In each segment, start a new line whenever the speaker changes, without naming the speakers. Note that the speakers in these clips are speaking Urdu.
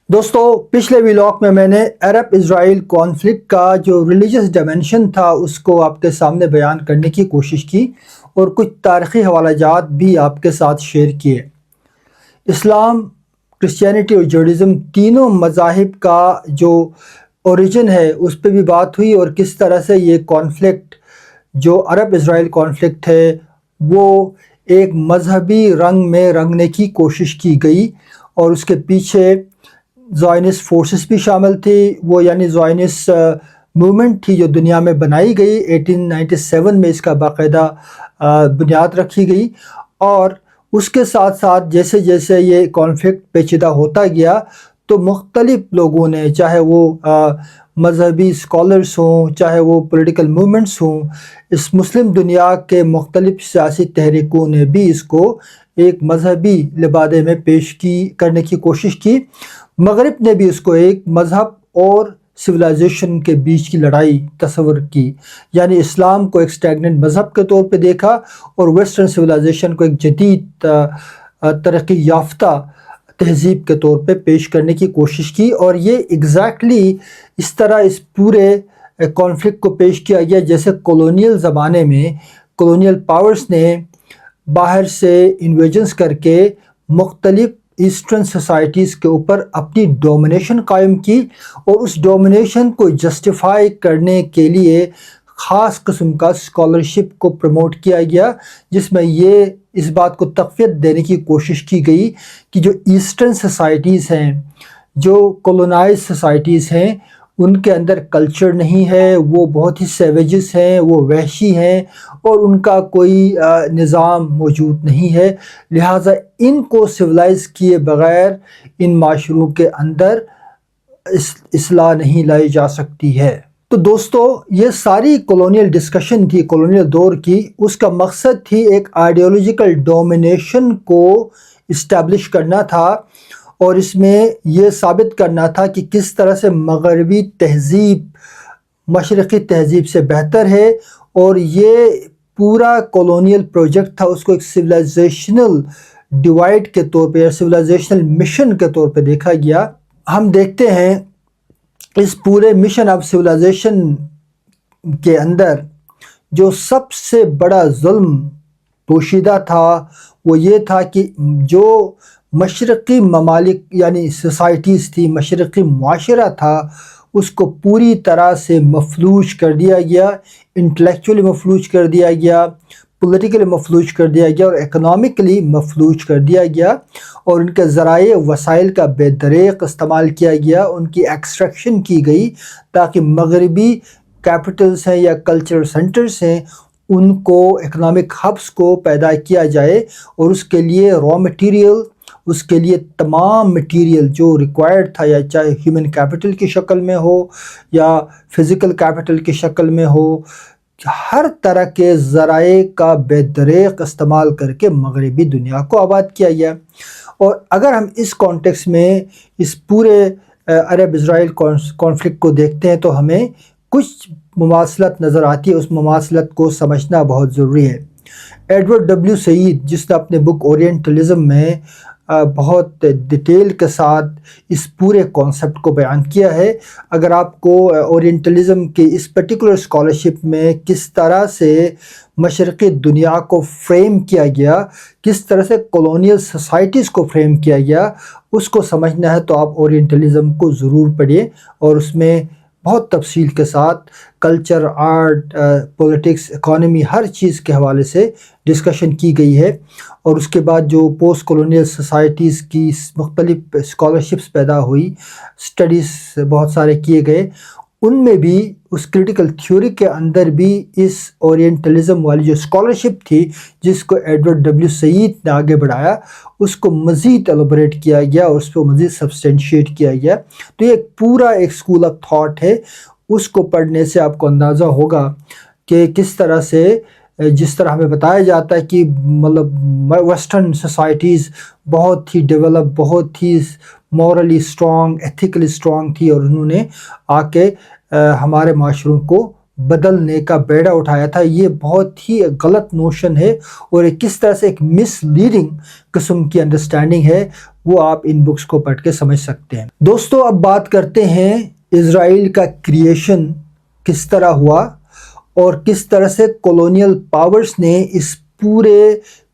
دوستو پچھلے ویلاگ میں نے عرب اسرائیل کانفلکٹ کا جو ریلیجس ڈائمینشن تھا اس کو آپ کے سامنے بیان کرنے کی کوشش کی اور کچھ تاریخی حوالہ جات بھی آپ کے ساتھ شیئر کیے۔ اسلام، کرسچینٹی اور جوڈازم تینوں مذاہب کا جو اوریجن ہے اس پہ بھی بات ہوئی اور کس طرح سے یہ کانفلکٹ جو عرب اسرائیل کانفلکٹ ہے وہ ایک مذہبی رنگ میں رنگنے کی کوشش کی گئی اور اس کے پیچھے زائنسٹ فورسز بھی شامل تھی، وہ یعنی زائنسٹ موومنٹ تھی جو دنیا میں بنائی گئی۔ 1897 میں اس کا باقاعدہ بنیاد رکھی گئی اور اس کے ساتھ ساتھ جیسے جیسے یہ کانفلکٹ پیچیدہ ہوتا گیا تو مختلف لوگوں نے، چاہے وہ مذہبی اسکالرس ہوں، چاہے وہ پولیٹیکل موومنٹس ہوں، اس مسلم دنیا کے مختلف سیاسی تحریکوں نے بھی اس کو ایک مذہبی لبادے میں پیش کرنے کی کوشش کی۔ مغرب نے بھی اس کو ایک مذہب اور سویلائزیشن کے بیچ کی لڑائی تصور کی، یعنی اسلام کو ایک اسٹیگننٹ مذہب کے طور پہ دیکھا اور ویسٹرن سویلائزیشن کو ایک جدید ترقی یافتہ تہذیب کے طور پہ پیش کرنے کی کوشش کی۔ اور یہ ایگزیکٹلی اس طرح اس پورے کانفلکٹ کو پیش کیا گیا جیسے کولونیل زمانے میں کولونیل پاورز نے باہر سے انویژنز کر کے مختلف ایسٹرن سوسائٹیز کے اوپر اپنی ڈومینیشن قائم کی اور اس ڈومینیشن کو جسٹیفائی کرنے کے لیے خاص قسم کا اسکالرشپ کو پروموٹ کیا گیا، جس میں یہ اس بات کو تقویت دینے کی کوشش کی گئی کہ جو ایسٹرن سوسائٹیز ہیں، جو کولونائز سوسائٹیز ہیں، ان کے اندر کلچر نہیں ہے، وہ بہت ہی سیویجز ہیں، وہ وحشی ہیں اور ان کا کوئی نظام موجود نہیں ہے، لہٰذا ان کو سویلائز کیے بغیر ان معاشروں کے اندر اصلاح نہیں لائی جا سکتی ہے۔ تو دوستو یہ ساری کولونیل ڈسکشن تھی کولونیل دور کی، اس کا مقصد تھی ایک آئیڈیالوجیکل ڈومینیشن کو اسٹیبلش کرنا تھا اور اس میں یہ ثابت کرنا تھا کہ کس طرح سے مغربی تہذیب مشرقی تہذیب سے بہتر ہے، اور یہ پورا کولونیل پروجیکٹ تھا اس کو ایک سویلائزیشنل ڈیوائڈ کے طور پہ یا سویلائزیشنل مشن کے طور پہ دیکھا گیا۔ ہم دیکھتے ہیں اس پورے مشن آف سویلائزیشن کے اندر جو سب سے بڑا ظلم پوشیدہ تھا وہ یہ تھا کہ جو مشرقی ممالک یعنی سوسائٹیز تھی، مشرقی معاشرہ تھا، اس کو پوری طرح سے مفلوج کر دیا گیا، انٹلیکچولی مفلوج کر دیا گیا، پولیٹیکلی مفلوج کر دیا گیا اور اکنامکلی مفلوج کر دیا گیا، اور ان کے ذرائع وسائل کا بے دریغ استعمال کیا گیا، ان کی ایکسٹریکشن کی گئی تاکہ مغربی کیپٹلز ہیں یا کلچرل سینٹرز ہیں ان کو اکنامک ہبس کو پیدا کیا جائے، اور اس کے لیے را مٹیریل، اس کے لیے تمام مٹیریل جو ریکوائرڈ تھا، یا چاہے ہیومن کیپٹل کی شکل میں ہو یا فزیکل کیپٹل کی شکل میں ہو، ہر طرح کے ذرائع کا بے دریغ استعمال کر کے مغربی دنیا کو آباد کیا گیا۔ اور اگر ہم اس کانٹیکس میں اس پورے عرب اسرائیل کانفلکٹ کو دیکھتے ہیں تو ہمیں کچھ مماثلت نظر آتی ہے، اس مماثلت کو سمجھنا بہت ضروری ہے۔ ایڈورڈ ڈبلیو سعید جس نے اپنے بک اورینٹلزم میں بہت ڈیٹیل کے ساتھ اس پورے کانسیپٹ کو بیان کیا ہے، اگر آپ کو اورینٹلزم کے اس پرٹیکولر اسکالرشپ میں کس طرح سے مشرقی دنیا کو فریم کیا گیا، کس طرح سے کولونیل سوسائٹیز کو فریم کیا گیا، اس کو سمجھنا ہے تو آپ اورینٹلزم کو ضرور پڑھیے، اور اس میں بہت تفصیل کے ساتھ کلچر، آرٹ، پولیٹکس، اکانومی، ہر چیز کے حوالے سے ڈسکشن کی گئی ہے۔ اور اس کے بعد جو پوسٹ کولونیل سوسائٹیز کی مختلف اسکالرشپس پیدا ہوئی، اسٹڈیز بہت سارے کیے گئے، ان میں بھی اس کریٹیکل تھیوری کے اندر بھی اس اورینٹلزم والی جو اسکالرشپ تھی جس کو ایڈورڈ ڈبلیو سعید نے آگے بڑھایا، اس کو مزید ایلابوریٹ کیا گیا اور اس کو مزید سبسٹینشیٹ کیا گیا۔ تو یہ پورا ایک اسکول آف تھاٹ ہے، اس کو پڑھنے سے آپ کو اندازہ ہوگا کہ کس طرح سے، جس طرح ہمیں بتایا جاتا ہے کہ مطلب ویسٹرن سوسائٹیز بہت ہی ڈیولپ، بہت ہی مورلی اسٹرانگ، ایتھیکلی اسٹرانگ تھی، اور انہوں نے آ کے ہمارے معاشروں کو بدلنے کا بیڑا اٹھایا تھا، یہ بہت ہی غلط نوشن ہے اور ایک کس طرح سے ایک مس لیڈنگ قسم کی انڈرسٹینڈنگ ہے، وہ آپ ان بکس کو پڑھ کے سمجھ سکتے ہیں۔ دوستو اب بات کرتے ہیں اسرائیل کا کریشن کس طرح ہوا اور کس طرح سے کولونیل پاورز نے اس پورے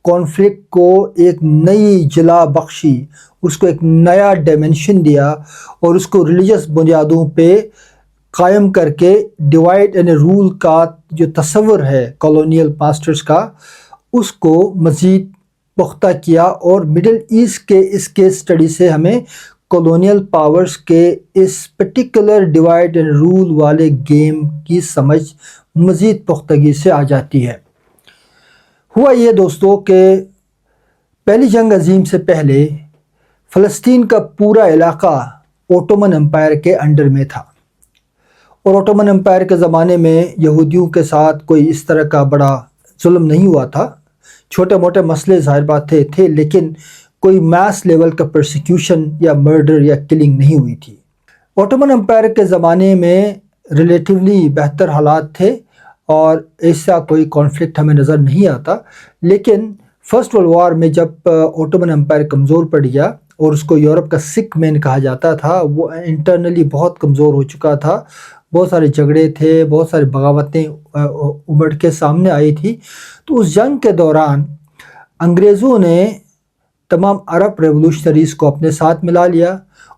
کانفلکٹ کو ایک نئی جلا بخشی، اس کو ایک نیا ڈائمنشن دیا اور اس کو ریلیجس بنیادوں پہ قائم کر کے ڈیوائڈ اینڈ رول کا جو تصور ہے کالونیل ماسٹرز کا، اس کو مزید پختہ کیا۔ اور مڈل ایسٹ کے اس کیس اسٹڈی سے ہمیں کالونیل پاورز کے اس پرٹیکولر ڈیوائڈ اینڈ رول والے گیم کی سمجھ مزید پختگی سے آ جاتی ہے۔ ہوا یہ دوستو کہ پہلی جنگ عظیم سے پہلے فلسطین کا پورا علاقہ اوٹومن امپائر کے انڈر میں تھا، اور اوٹومن امپائر کے زمانے میں یہودیوں کے ساتھ کوئی اس طرح کا بڑا ظلم نہیں ہوا تھا، چھوٹے موٹے مسئلے ظاہر بات تھے، لیکن کوئی میس لیول کا پرسیکیوشن یا مرڈر یا کلنگ نہیں ہوئی تھی۔ اوٹومن امپائر کے زمانے میں ریلیٹیولی بہتر حالات تھے اور ایسا کوئی کانفلکٹ ہمیں نظر نہیں آتا، لیکن فرسٹ ورلڈ وار میں جب اوٹومن امپائر کمزور پڑ گیا اور اس کو یورپ کا سک مین کہا جاتا تھا، وہ انٹرنلی بہت کمزور ہو چکا تھا، بہت سارے جھگڑے تھے، بہت ساری بغاوتیں ابھر کے سامنے آئی تھی۔ تو اس جنگ کے دوران انگریزوں نے تمام عرب ریولوشنریز کو اپنے ساتھ ملا لیا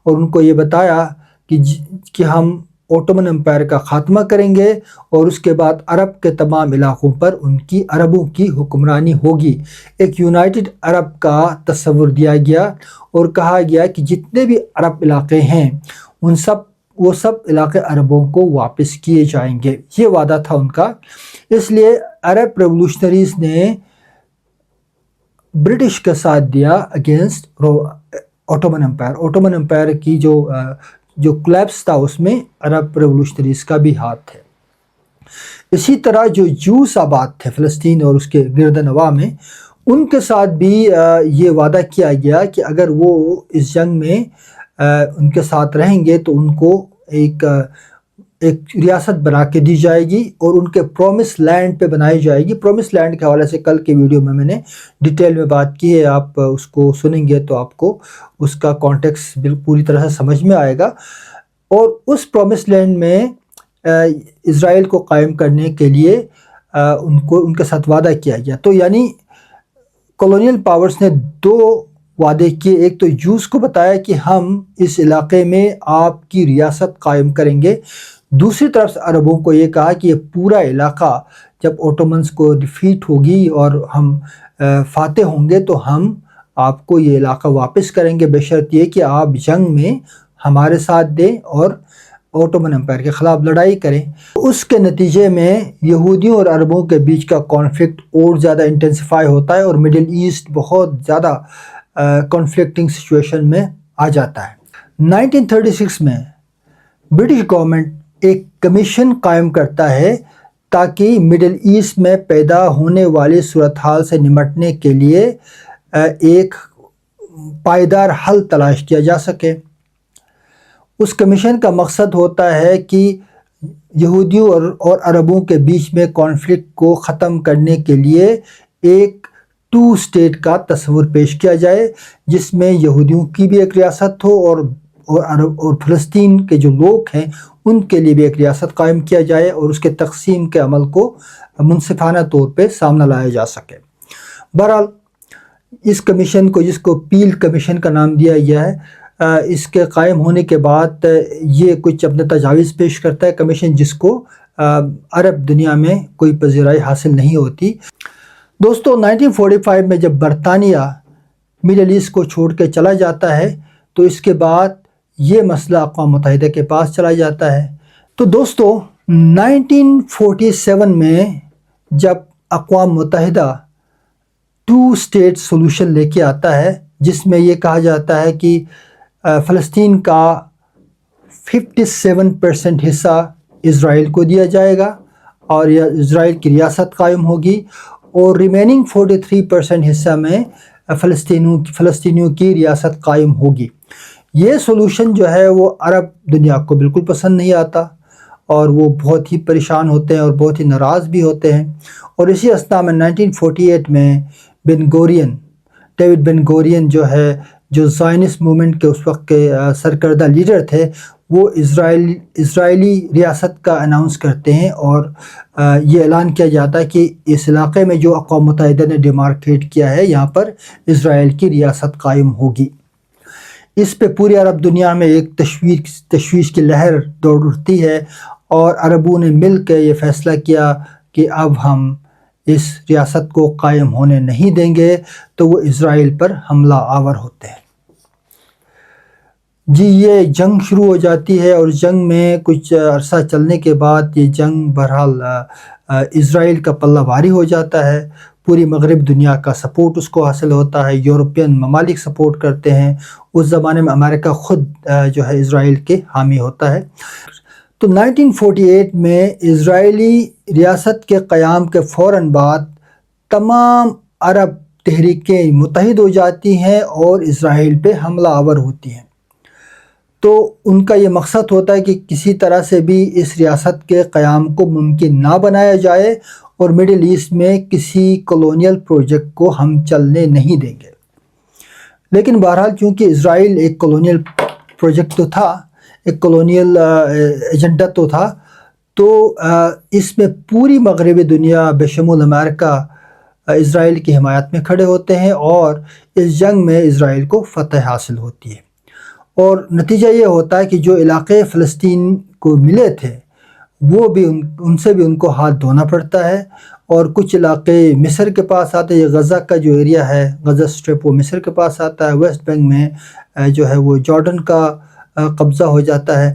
اور ان کو یہ بتایا کہ ہم اوٹومن امپائر کا خاتمہ کریں گے اور اس کے بعد عرب کے تمام علاقوں پر ان کی عربوں کی حکمرانی ہوگی۔ ایک یونائٹڈ عرب کا تصور دیا گیا اور کہا گیا کہ جتنے بھی عرب علاقے ہیں وہ سب علاقے عربوں کو واپس کیے جائیں گے، یہ وعدہ تھا ان کا۔ اس لیے عرب ریولوشنریز نے برٹش کا ساتھ دیا against Ottoman umpire. Ottoman umpire کی جو کلیپس تھا اس میں عرب ریولوشنریز کا بھی ہاتھ ہے۔ اسی طرح جو جوس آباد تھے فلسطین اور اس کے گرد نواح میں، ان کے ساتھ بھی یہ وعدہ کیا گیا کہ اگر وہ اس جنگ میں ان کے ساتھ رہیں گے تو ان کو ایک ریاست بنا کے دی جائے گی اور ان کے پرومس لینڈ پہ بنائی جائے گی۔ پرومس لینڈ کے حوالے سے کل کے ویڈیو میں نے ڈیٹیل میں بات کی ہے، آپ اس کو سنیں گے تو آپ کو اس کا کانٹیکس پوری طرح سے سمجھ میں آئے گا۔ اور اس پرومس لینڈ میں اسرائیل کو قائم کرنے کے لیے ان کے ساتھ وعدہ کیا گیا۔ تو یعنی کالونیل پاورز نے دو وعدے کیے، ایک تو جوس کو بتایا کہ ہم اس علاقے میں آپ کی ریاست قائم کریں گے، دوسری طرف سے عربوں کو یہ کہا کہ یہ پورا علاقہ جب اوٹومنز کو ڈیفیٹ ہوگی اور ہم فاتح ہوں گے تو ہم آپ کو یہ علاقہ واپس کریں گے، بشرط یہ کہ آپ جنگ میں ہمارے ساتھ دیں اور اوٹومن امپائر کے خلاف لڑائی کریں۔ اس کے نتیجے میں یہودیوں اور عربوں کے بیچ کا کانفلکٹ اور زیادہ انٹینسیفائی ہوتا ہے اور مڈل ایسٹ بہت زیادہ کانفلکٹنگ سچویشن میں آ جاتا ہے۔ 1936 میں برٹش گورنمنٹ ایک کمیشن قائم کرتا ہے تاکہ مڈل ایسٹ میں پیدا ہونے والی صورتحال سے نمٹنے کے لیے ایک پائیدار حل تلاش کیا جا سکے۔ اس کمیشن کا مقصد ہوتا ہے کہ یہودیوں اور عربوں کے بیچ میں کانفلکٹ کو ختم کرنے کے لیے ایک 2 اسٹیٹ کا تصور پیش کیا جائے، جس میں یہودیوں کی بھی ایک ریاست ہو اور فلسطین کے جو لوگ ہیں ان کے لیے بھی ایک ریاست قائم کیا جائے اور اس کے تقسیم کے عمل کو منصفانہ طور پہ سامنے لایا جا سکے۔ بہرحال اس کمیشن کو، جس کو پیل کمیشن کا نام دیا گیا ہے، اس کے قائم ہونے کے بعد یہ کچھ اپنے تجاویز پیش کرتا ہے کمیشن، جس کو عرب دنیا میں کوئی پذیرائی حاصل نہیں ہوتی۔ دوستو 1945 میں جب برطانیہ مڈل ایسٹ کو چھوڑ کے چلا جاتا ہے تو اس کے بعد یہ مسئلہ اقوام متحدہ کے پاس چلا جاتا ہے۔ تو دوستو 1947 میں جب اقوام متحدہ 2 اسٹیٹ سولوشن لے کے آتا ہے، جس میں یہ کہا جاتا ہے کہ فلسطین کا 57% حصہ اسرائیل کو دیا جائے گا اور اسرائیل کی ریاست قائم ہوگی، اور ریمیننگ 43% حصہ میں فلسطینیوں کی ریاست قائم ہوگی۔ یہ سولوشن جو ہے وہ عرب دنیا کو بالکل پسند نہیں آتا اور وہ بہت ہی پریشان ہوتے ہیں اور بہت ہی ناراض بھی ہوتے ہیں۔ اور اسی اثنا میں 1948 میں ڈیوڈ بن گورین جو زائنسٹ موومنٹ کے اس وقت کے سرکردہ لیڈر تھے، وہ اسرائیلی ریاست کا اناؤنس کرتے ہیں، اور یہ اعلان کیا جاتا ہے کہ اس علاقے میں جو اقوام متحدہ نے ڈیمارکیٹ کیا ہے، یہاں پر اسرائیل کی ریاست قائم ہوگی۔ اس پہ پوری عرب دنیا میں ایک تشویش کی لہر دوڑ اٹھتی ہے، اور عربوں نے مل کے یہ فیصلہ کیا کہ اب ہم اس ریاست کو قائم ہونے نہیں دیں گے، تو وہ اسرائیل پر حملہ آور ہوتے ہیں۔ جی، یہ جنگ شروع ہو جاتی ہے، اور جنگ میں کچھ عرصہ چلنے کے بعد یہ جنگ بہرحال اسرائیل کا پلہ بھاری ہو جاتا ہے۔ پوری مغرب دنیا کا سپورٹ اس کو حاصل ہوتا ہے، یورپین ممالک سپورٹ کرتے ہیں، اس زمانے میں امریکہ خود اسرائیل کے حامی ہوتا ہے۔ تو 1948 میں اسرائیلی ریاست کے قیام کے فوراً بعد تمام عرب تحریکیں متحد ہو جاتی ہیں اور اسرائیل پہ حملہ آور ہوتی ہیں۔ تو ان کا یہ مقصد ہوتا ہے کہ کسی طرح سے بھی اس ریاست کے قیام کو ممکن نہ بنایا جائے، اور مڈل ایسٹ میں کسی کولونیل پروجیکٹ کو ہم چلنے نہیں دیں گے۔ لیکن بہرحال چونکہ اسرائیل ایک کولونیل پروجیکٹ تو تھا، ایک کولونیل ایجنڈا تو تھا، تو اس میں پوری مغربی دنیا بشمول امریکہ اسرائیل کی حمایت میں کھڑے ہوتے ہیں، اور اس جنگ میں اسرائیل کو فتح حاصل ہوتی ہے۔ اور نتیجہ یہ ہوتا ہے کہ جو علاقے فلسطین کو ملے تھے، وہ بھی ان سے بھی ان کو ہاتھ دھونا پڑتا ہے، اور کچھ علاقے مصر کے پاس آتے ہیں۔ یہ غزہ کا جو ایریا ہے، غزہ اسٹرپ، وہ مصر کے پاس آتا ہے۔ ویسٹ بینک میں وہ جارڈن کا قبضہ ہو جاتا ہے،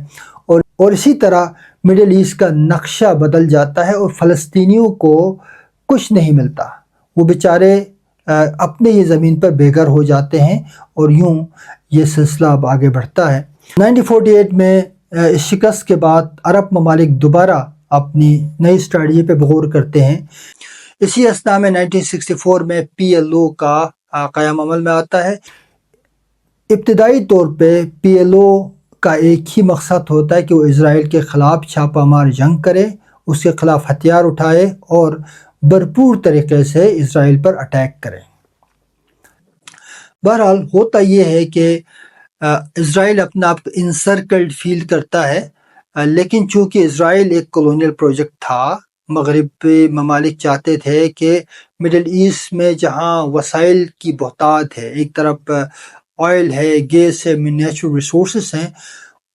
اور اسی طرح مڈل ایسٹ کا نقشہ بدل جاتا ہے، اور فلسطینیوں کو کچھ نہیں ملتا، وہ بیچارے اپنے ہی زمین پر بے گھر ہو جاتے ہیں، اور یوں یہ سلسلہ اب آگے بڑھتا ہے۔ 1948 میں اس شکست کے بعد عرب ممالک دوبارہ اپنی نئی اسٹریٹجی پہ غور کرتے ہیں۔ اسی اثنا میں 1964 میں PLO کا قیام عمل میں آتا ہے۔ ابتدائی طور پہ PLO کا ایک ہی مقصد ہوتا ہے کہ وہ اسرائیل کے خلاف چھاپہ مار جنگ کرے، اس کے خلاف ہتھیار اٹھائے، اور بھرپور طریقے سے اسرائیل پر اٹیک کرے۔ بہرحال ہوتا یہ ہے کہ اسرائیل اپنا آپ انسرکلڈ فیل کرتا ہے، لیکن چونکہ اسرائیل ایک کولونیل پروجیکٹ تھا، مغربی ممالک چاہتے تھے کہ مڈل ایسٹ میں جہاں وسائل کی بہتات ہے، ایک طرف آئل ہے، گیس ہے، نیچرل ریسورسز ہیں،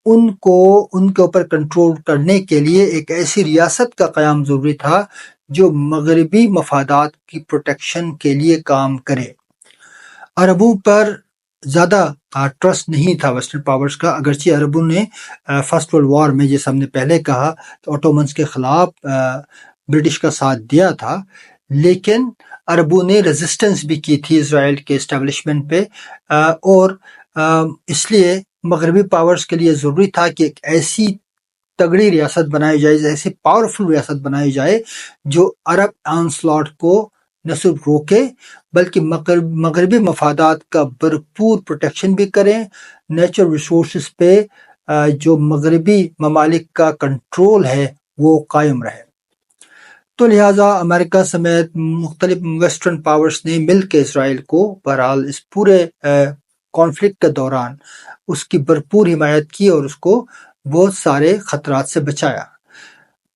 ان کے اوپر کنٹرول کرنے کے لیے ایک ایسی ریاست کا قیام ضروری تھا جو مغربی مفادات کی پروٹیکشن کے لیے کام کرے۔ عربوں پر زیادہ ٹرسٹ نہیں تھا ویسٹرن پاورز کا، اگرچہ عربوں نے فرسٹ ورلڈ وار میں، جیسے ہم نے پہلے کہا، اوٹومنز کے خلاف برٹش کا ساتھ دیا تھا، لیکن عربوں نے ریزسٹنس بھی کی تھی اسرائیل کے اسٹیبلشمنٹ پہ، اور اس لیے مغربی پاورز کے لیے ضروری تھا کہ ایک ایسی تگڑی ریاست بنائی جائے، ایسی پاورفل ریاست بنائی جائے جو عرب آنسلاٹ کو نہ صرف روکے بلکہ مغربی مفادات کا بھرپور پروٹیکشن بھی کریں، نیچرل ریسورسز پہ جو مغربی ممالک کا کنٹرول ہے وہ قائم رہے۔ تو لہٰذا امریکہ سمیت مختلف ویسٹرن پاورز نے مل کے اسرائیل کو بہرحال اس پورے کانفلکٹ کے دوران اس کی بھرپور حمایت کی اور اس کو بہت سارے خطرات سے بچایا۔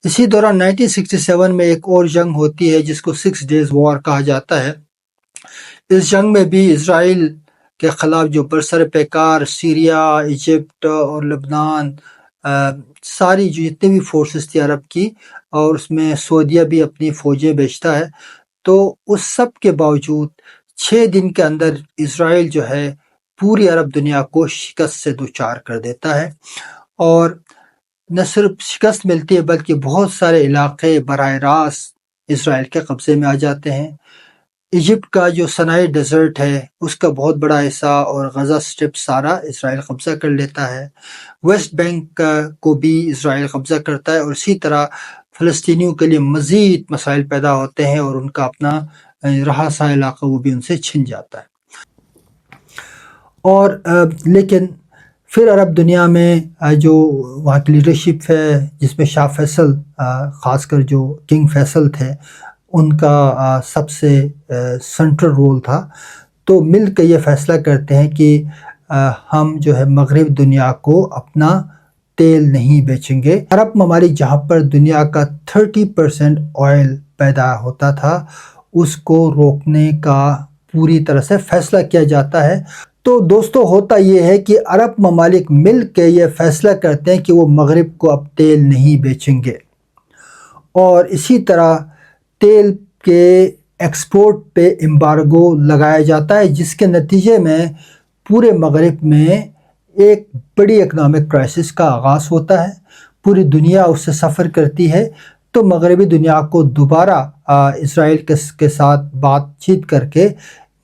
اسی دوران 1967 میں ایک اور جنگ ہوتی ہے جس کو 6 Days War کہا جاتا ہے۔ اس جنگ میں بھی اسرائیل کے خلاف جو برسر پیکار سیریا، ایجپٹ اور لبنان، ساری جو جتنے بھی فورسز تھی عرب کی، اور اس میں سعودیہ بھی اپنی فوجیں بھیجتا ہے، تو اس سب کے باوجود 6 دن کے اندر اسرائیل پوری عرب دنیا کو شکست سے دوچار کر دیتا ہے، اور نہ صرف شکست ملتی ہے بلکہ بہت سارے علاقے براہ راست اسرائیل کے قبضے میں آ جاتے ہیں۔ ایجپٹ کا جو سنائی ڈیزرٹ ہے اس کا بہت بڑا حصہ اور غزہ اسٹرپ سارا اسرائیل قبضہ کر لیتا ہے۔ ویسٹ بینک کو بھی اسرائیل قبضہ کرتا ہے، اور اسی طرح فلسطینیوں کے لیے مزید مسائل پیدا ہوتے ہیں، اور ان کا اپنا رہائشی علاقہ وہ بھی ان سے چھن جاتا ہے۔ اور لیکن پھر عرب دنیا میں جو وہاں کی لیڈرشپ ہے، جس میں شاہ فیصل خاص کر جو کنگ فیصل تھے ان کا سب سے سینٹرل رول تھا، تو مل کے یہ فیصلہ کرتے ہیں کہ ہم جو ہے مغرب دنیا کو اپنا تیل نہیں بیچیں گے۔ عرب ممالک جہاں پر دنیا کا 30% آئل پیدا ہوتا تھا، اس کو روکنے کا پوری طرح سے فیصلہ کیا جاتا ہے۔ تو دوستو ہوتا یہ ہے کہ عرب ممالک مل کے یہ فیصلہ کرتے ہیں کہ وہ مغرب کو اب تیل نہیں بیچیں گے، اور اسی طرح تیل کے ایکسپورٹ پہ امبارگو لگایا جاتا ہے، جس کے نتیجے میں پورے مغرب میں ایک بڑی اکنامک کرائسس کا آغاز ہوتا ہے۔ پوری دنیا اس سے سفر کرتی ہے، تو مغربی دنیا کو دوبارہ اسرائیل کے ساتھ بات چیت کر کے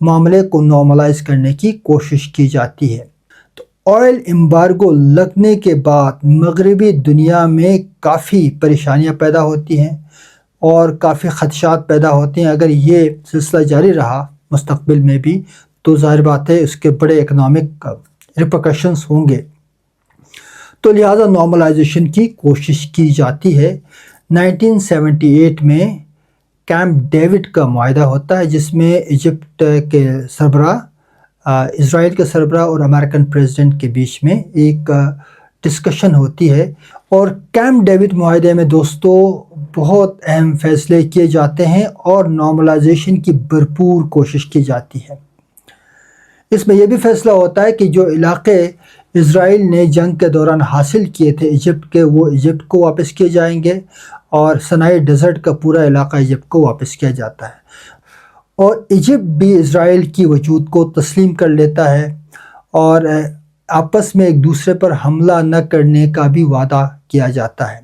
معاملے کو نارملائز کرنے کی کوشش کی جاتی ہے۔ تو آئل امبارگو لگنے کے بعد مغربی دنیا میں کافی پریشانیاں پیدا ہوتی ہیں اور کافی خدشات پیدا ہوتے ہیں۔ اگر یہ سلسلہ جاری رہا مستقبل میں بھی تو ظاہر بات ہے اس کے بڑے اکنامک ریپرکشنز ہوں گے، تو لہٰذا نارملائزیشن کی کوشش کی جاتی ہے۔ 1978 میں کیمپ ڈیوڈ کا معاہدہ ہوتا ہے، جس میں ایجپٹ کے سربراہ، اسرائیل کے سربراہ اور امریکن پریزیڈنٹ کے بیچ میں ایک ڈسکشن ہوتی ہے، اور کیمپ ڈیوڈ معاہدے میں دوستو بہت اہم فیصلے کیے جاتے ہیں اور نارملائزیشن کی بھرپور کوشش کی جاتی ہے۔ اس میں یہ بھی فیصلہ ہوتا ہے کہ جو علاقے اسرائیل نے جنگ کے دوران حاصل کیے تھے ایجپٹ کے، وہ ایجپٹ کو واپس کیے جائیں گے، اور سینائی ڈیزرٹ کا پورا علاقہ ایجپٹ کو واپس کیا جاتا ہے، اور ایجپٹ بھی اسرائیل کی وجود کو تسلیم کر لیتا ہے، اور آپس میں ایک دوسرے پر حملہ نہ کرنے کا بھی وعدہ کیا جاتا ہے۔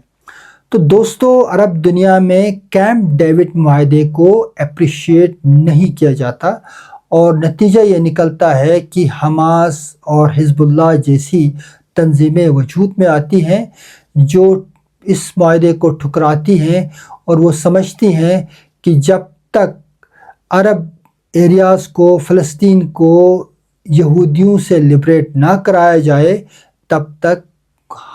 تو دوستو عرب دنیا میں کیمپ ڈیوڈ معاہدے کو اپریشیٹ نہیں کیا جاتا، اور نتیجہ یہ نکلتا ہے کہ حماس اور حزب اللہ جیسی تنظیمیں وجود میں آتی ہیں جو اس معاہدے کو ٹھکراتی ہیں، اور وہ سمجھتی ہیں کہ جب تک عرب ایریاز کو، فلسطین کو یہودیوں سے لبریٹ نہ کرایا جائے تب تک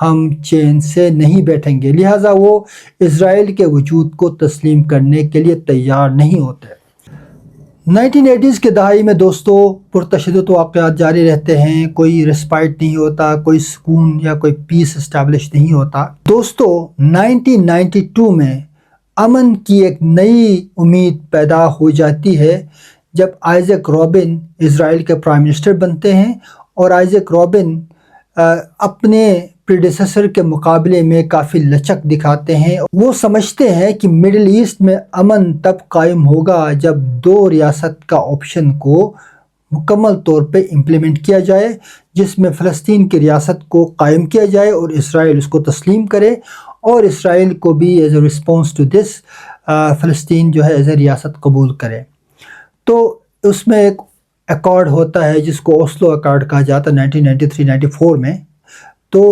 ہم چین سے نہیں بیٹھیں گے، لہٰذا وہ اسرائیل کے وجود کو تسلیم کرنے کے لیے تیار نہیں ہوتے۔ 1980s کے دہائی میں دوستو پرتشدد واقعات جاری رہتے ہیں، کوئی ریسپائٹ نہیں ہوتا، کوئی سکون یا کوئی پیس اسٹیبلش نہیں ہوتا۔ دوستو 1992 میں امن کی ایک نئی امید پیدا ہو جاتی ہے جب آئزیک رابن اسرائیل کے پرائم منسٹر بنتے ہیں، اور آئزیک رابن اپنے پریڈیسیسر کے مقابلے میں کافی لچک دکھاتے ہیں۔ وہ سمجھتے ہیں کہ مڈل ایسٹ میں امن تب قائم ہوگا جب دو ریاست کا آپشن کو مکمل طور پہ امپلیمنٹ کیا جائے، جس میں فلسطین کی ریاست کو قائم کیا جائے اور اسرائیل اس کو تسلیم کرے، اور اسرائیل کو بھی as a response to this فلسطین جو ہے ایز اے ریاست قبول کرے۔ تو اس میں ایک ایکارڈ ہوتا ہے جس کو اوسلو ایکارڈ کہا جاتا ہے 1993-94 میں۔ تو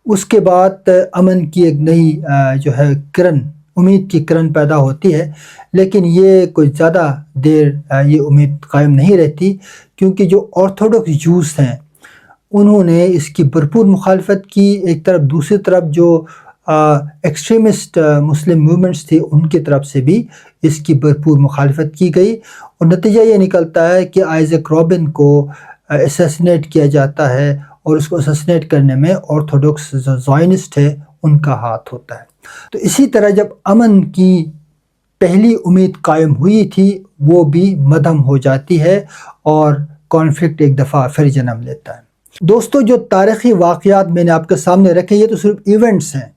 اس کے بعد امن کی ایک نئی جو ہے امید کی کرن پیدا ہوتی ہے، لیکن یہ کوئی زیادہ دیر یہ امید قائم نہیں رہتی، کیونکہ جو آرتھوڈکس جوز ہیں انہوں نے اس کی بھرپور مخالفت کی ایک طرف، دوسری طرف جو ایکسٹریمسٹ مسلم موومنٹس تھی ان کی طرف سے بھی اس کی بھرپور مخالفت کی گئی، اور نتیجہ یہ نکلتا ہے کہ آئزیک رابن کو اسیسینیٹ کیا جاتا ہے، اور اس کو اسیسینیٹ کرنے میں آرتھوڈکس جو زائنسٹ ہے ان کا ہاتھ ہوتا ہے۔ تو اسی طرح جب امن کی پہلی امید قائم ہوئی تھی وہ بھی مدھم ہو جاتی ہے، اور کانفلکٹ ایک دفعہ پھر جنم لیتا ہے۔ دوستو جو تاریخی واقعات میں نے آپ کے سامنے رکھے یہ تو صرف ایونٹس ہیں،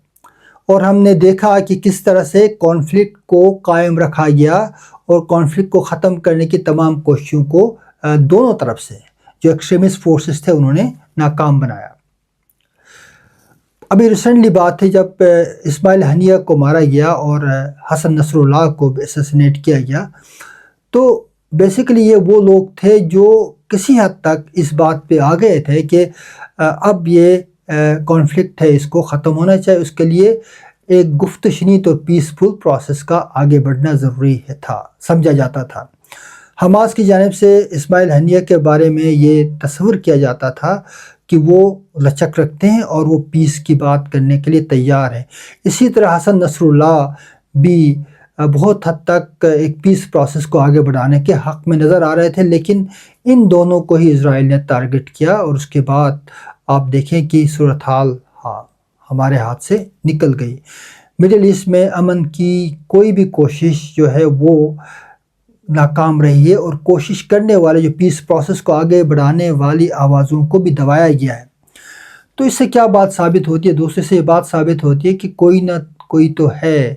اور ہم نے دیکھا کہ کس طرح سے کانفلکٹ کو قائم رکھا گیا، اور کانفلکٹ کو ختم کرنے کی تمام کوششوں کو دونوں طرف سے جو ایکسٹریمسٹ فورسز تھے انہوں نے ناکام بنایا۔ ابھی ریسنٹلی بات تھی جب اسماعیل ہنیہ کو مارا گیا اور حسن نصر اللہ کو اسیسینیٹ کیا گیا، تو بیسیکلی یہ وہ لوگ تھے جو کسی حد تک اس بات پہ آ گئے تھے کہ اب یہ کانفلکٹ ہے اس کو ختم ہونا چاہیے، اس کے لیے ایک گفت شنید اور پیسفل پروسیس کا آگے بڑھنا ضروری تھا، سمجھا جاتا تھا۔ حماس کی جانب سے اسماعیل ہنیہ کے بارے میں یہ تصور کیا جاتا تھا کہ وہ لچک رکھتے ہیں اور وہ پیس کی بات کرنے کے لیے تیار ہیں۔ اسی طرح حسن نصر اللہ بھی بہت حد تک ایک پیس پروسیس کو آگے بڑھانے کے حق میں نظر آ رہے تھے، لیکن ان دونوں کو ہی اسرائیل نے ٹارگٹ کیا، اور اس کے بعد آپ دیکھیں کہ صورتحال ہمارے ہاتھ سے نکل گئی۔ مڈل ایسٹ میں امن کی کوئی بھی کوشش جو ہے وہ ناکام رہی ہے، اور کوشش کرنے والے جو پیس پروسیس کو آگے بڑھانے والی آوازوں کو بھی دبایا گیا ہے۔ تو اس سے کیا بات ثابت ہوتی ہے دوستوں؟ سے یہ بات ثابت ہوتی ہے کہ کوئی نہ کوئی تو ہے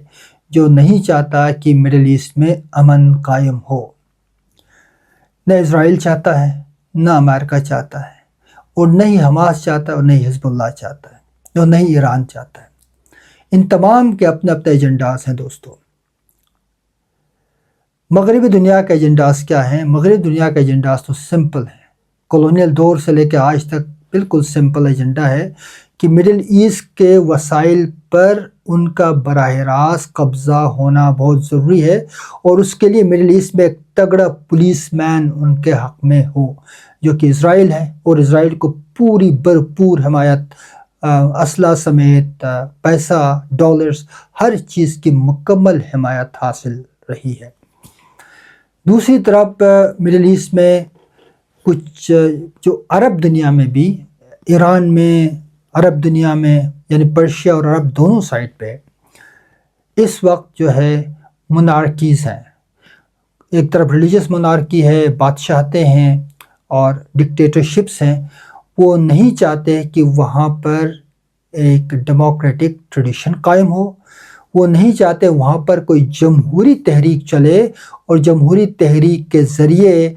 جو نہیں چاہتا کہ مڈل ایسٹ میں امن قائم ہو۔ نہ اسرائیل چاہتا ہے، نہ امریکہ چاہتا ہے، اور نہ ہی حماس چاہتا ہے، اور نہ ہی حزب اللہ چاہتا ہے، اور نہ ہی ایران چاہتا ہے۔ ان تمام کے اپنے اپنے ایجنڈاز ہیں دوستو۔ مغربی دنیا کے ایجنڈاز کیا ہیں؟ مغربی دنیا کے ایجنڈاز تو سمپل ہیں، کولونیل دور سے لے کے آج تک بالکل سمپل ایجنڈا ہے کہ مڈل ایسٹ کے وسائل پر ان کا براہ راست قبضہ ہونا بہت ضروری ہے، اور اس کے لیے مڈل ایسٹ میں ایک تگڑا پولیس مین ان کے حق میں ہو جو کہ اسرائیل ہے، اور اسرائیل کو پوری بھرپور حمایت، اسلحہ سمیت پیسہ، ڈالرز، ہر چیز کی مکمل حمایت حاصل رہی ہے۔ دوسری طرف مڈل ایسٹ میں کچھ جو عرب دنیا میں بھی، ایران میں، عرب دنیا میں یعنی پرشیا اور عرب دونوں سائڈ پہ اس وقت جو ہے منارکیز ہیں۔ ایک طرف ریلیجس منارکی ہے، بادشاہتیں ہیں اور ڈکٹیٹرشپس ہیں۔ وہ نہیں چاہتے کہ وہاں پر ایک ڈیموکریٹک ٹریڈیشن قائم ہو، وہ نہیں چاہتے وہاں پر کوئی جمہوری تحریک چلے اور جمہوری تحریک کے ذریعے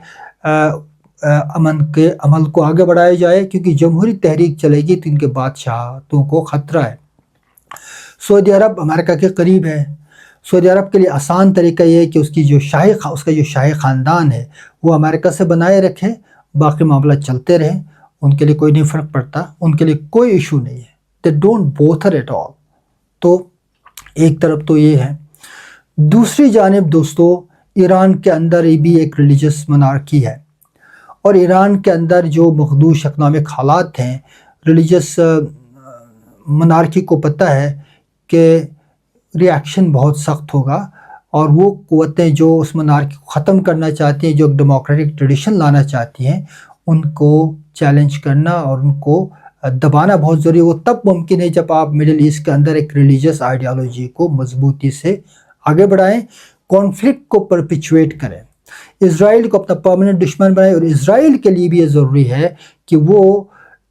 امن کے عمل کو آگے بڑھایا جائے، کیونکہ جمہوری تحریک چلے گی تو ان کے بادشاہتوں کو خطرہ ہے۔ سعودی عرب امریکہ کے قریب ہے۔ سعودی عرب کے لیے آسان طریقہ یہ ہے کہ اس کا جو شاہی خاندان ہے وہ امریکہ سے بنائے رکھے، باقی معاملہ چلتے رہیں، ان کے لیے کوئی نہیں فرق پڑتا، ان کے لیے کوئی ایشو نہیں ہے۔ they don't bother at all۔ تو ایک طرف تو یہ ہے۔ دوسری جانب دوستو، ایران کے اندر بھی ایک ریلیجس منارکی ہے، اور ایران کے اندر جو مخدوش اکنامک حالات ہیں، ریلیجس منارکی کو پتہ ہے کہ ریاکشن بہت سخت ہوگا، اور وہ قوتیں جو اس منارکی کو ختم کرنا چاہتی ہیں، جو ڈیموکریٹک ٹریڈیشن لانا چاہتی ہیں، ان کو چیلنج کرنا اور ان کو دبانا بہت ضروری ہے۔ وہ تب ممکن ہے جب آپ مڈل ایسٹ کے اندر ایک ریلیجس آئیڈیالوجی کو مضبوطی سے آگے بڑھائیں، کانفلکٹ کو پرپیچویٹ کریں، اسرائیل کو اپنا پرماننٹ دشمن بنائیں۔ اور اسرائیل کے لیے بھی یہ ضروری ہے کہ وہ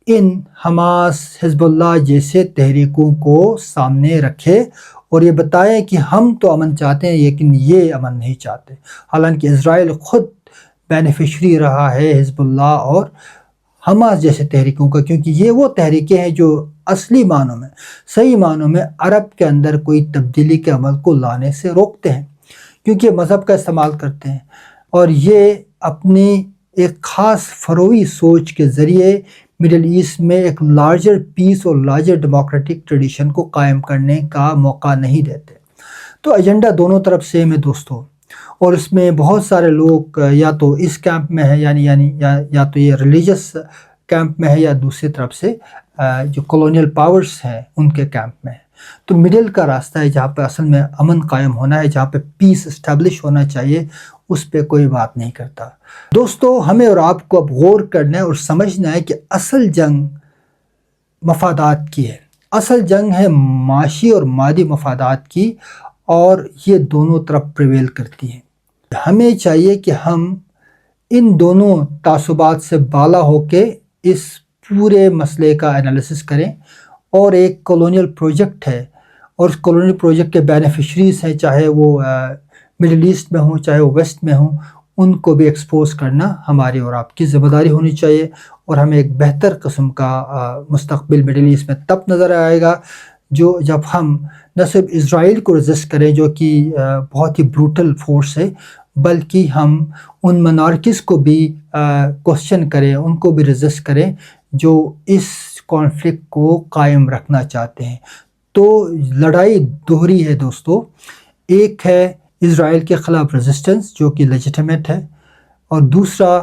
ان حماس، حزب اللہ جیسے تحریکوں کو سامنے رکھے اور یہ بتائیں کہ ہم تو امن چاہتے ہیں لیکن یہ امن نہیں چاہتے۔ حالانکہ اسرائیل خود بینیفیشری رہا ہے حزب اللہ اور حماس جیسے تحریکوں کا، کیونکہ یہ وہ تحریکیں ہیں جو اصلی معنوں میں، صحیح معنوں میں عرب کے اندر کوئی تبدیلی کے عمل کو لانے سے روکتے ہیں، کیونکہ یہ مذہب کا استعمال کرتے ہیں، اور یہ اپنی ایک خاص فروعی سوچ کے ذریعے مڈل ایسٹ میں ایک لارجر پیس اور لارجر ڈیموکریٹک ٹریڈیشن کو قائم کرنے کا موقع نہیں دیتے۔ تو ایجنڈا دونوں طرف سیم ہے دوستو، اور اس میں بہت سارے لوگ یا تو اس کیمپ میں ہے، یعنی یا تو یہ ریلیجس کیمپ میں ہے، یا دوسری طرف سے جو کولونیل پاورز ہیں ان کے کیمپ میں ہے۔ تو مڈل کا راستہ ہے جہاں پہ اصل میں امن قائم ہونا ہے، جہاں پہ پیس اسٹیبلش ہونا چاہیے، اس پہ کوئی بات نہیں کرتا۔ دوستو، ہمیں اور آپ کو اب غور کرنا ہے اور سمجھنا ہے کہ اصل جنگ مفادات کی ہے، اصل جنگ ہے معاشی اور مادی مفادات کی، اور یہ دونوں طرف پریویل کرتی ہیں۔ ہمیں چاہیے کہ ہم ان دونوں تعصبات سے بالا ہو کے اس پورے مسئلے کا انالیسس کریں، اور ایک کولونیل پروجیکٹ ہے، اور اس کولونیل پروجیکٹ کے بینیفیشریز ہیں، چاہے وہ مڈل ایسٹ میں ہوں چاہے وہ ویسٹ میں ہوں، ان کو بھی ایکسپوز کرنا ہماری اور آپ کی ذمہ داری ہونی چاہیے، اور ہمیں ایک بہتر قسم کا مستقبل مڈل ایسٹ میں تب نظر آئے گا جب ہم نہ صرف اسرائیل کو ریزسٹ کریں جو کہ بہت ہی بروٹل فورس ہے، بلکہ ہم ان منارکیز کو بھی کوسچن کریں، ان کو بھی ریزسٹ کریں جو اس کانفلکٹ کو قائم رکھنا چاہتے ہیں۔ تو لڑائی دوہری ہے دوستو، ایک ہے اسرائیل کے خلاف ریزسٹنس جو کہ لیجیٹیمیٹ ہے، اور دوسرا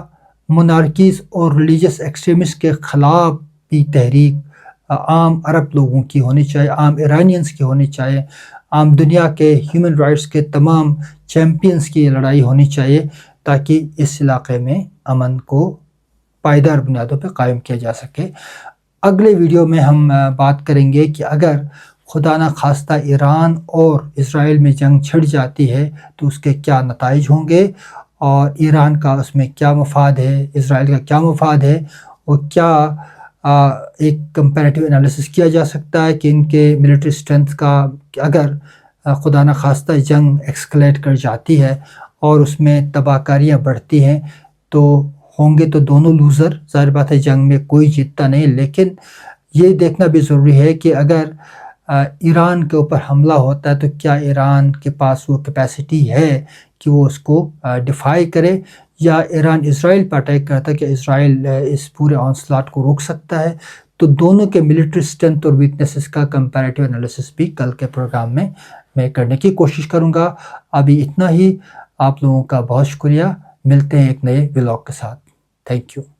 منارکیز اور ریلیجس ایکسٹریمسٹ کے خلاف بھی تحریک عام عرب لوگوں کی ہونی چاہیے، عام ایرانینز کی ہونی چاہیے، عام دنیا کے ہیومن رائٹس کے تمام چیمپئنز کی لڑائی ہونی چاہیے تاکہ اس علاقے میں امن کو پائیدار بنیادوں پہ قائم کیا جا سکے۔ اگلے ویڈیو میں ہم بات کریں گے کہ اگر خدا نخواستہ ایران اور اسرائیل میں جنگ چھڑ جاتی ہے تو اس کے کیا نتائج ہوں گے، اور ایران کا اس میں کیا مفاد ہے، اسرائیل کا کیا مفاد ہے، اور کیا ایک کمپیریٹیو انالیسس کیا جا سکتا ہے کہ ان کے ملٹری اسٹرینتھ کا اگر خدا نخواستہ جنگ ایکسکلیٹ کر جاتی ہے اور اس میں تباہ کاریاں بڑھتی ہیں تو ہوں گے تو دونوں لوزر، ظاہر بات ہے جنگ میں کوئی جیتتا نہیں، لیکن یہ دیکھنا بھی ضروری ہے کہ اگر ایران کے اوپر حملہ ہوتا ہے تو کیا ایران کے پاس وہ کیپیسٹی ہے کہ وہ اس کو ڈیفائی کرے، یا ایران اسرائیل پر اٹیک کرتا ہے کہ اسرائیل اس پورے آنسلاٹ کو روک سکتا ہے۔ تو دونوں کے ملٹری اسٹرینتھ اور ویکنیسز کا کمپیریٹیو انالیسس بھی کل کے پروگرام میں کرنے کی کوشش کروں گا۔ ابھی اتنا ہی، آپ لوگوں کا بہت شکریہ، ملتے ہیں ایک نئے ولاگ کے ساتھ، تھینک یو۔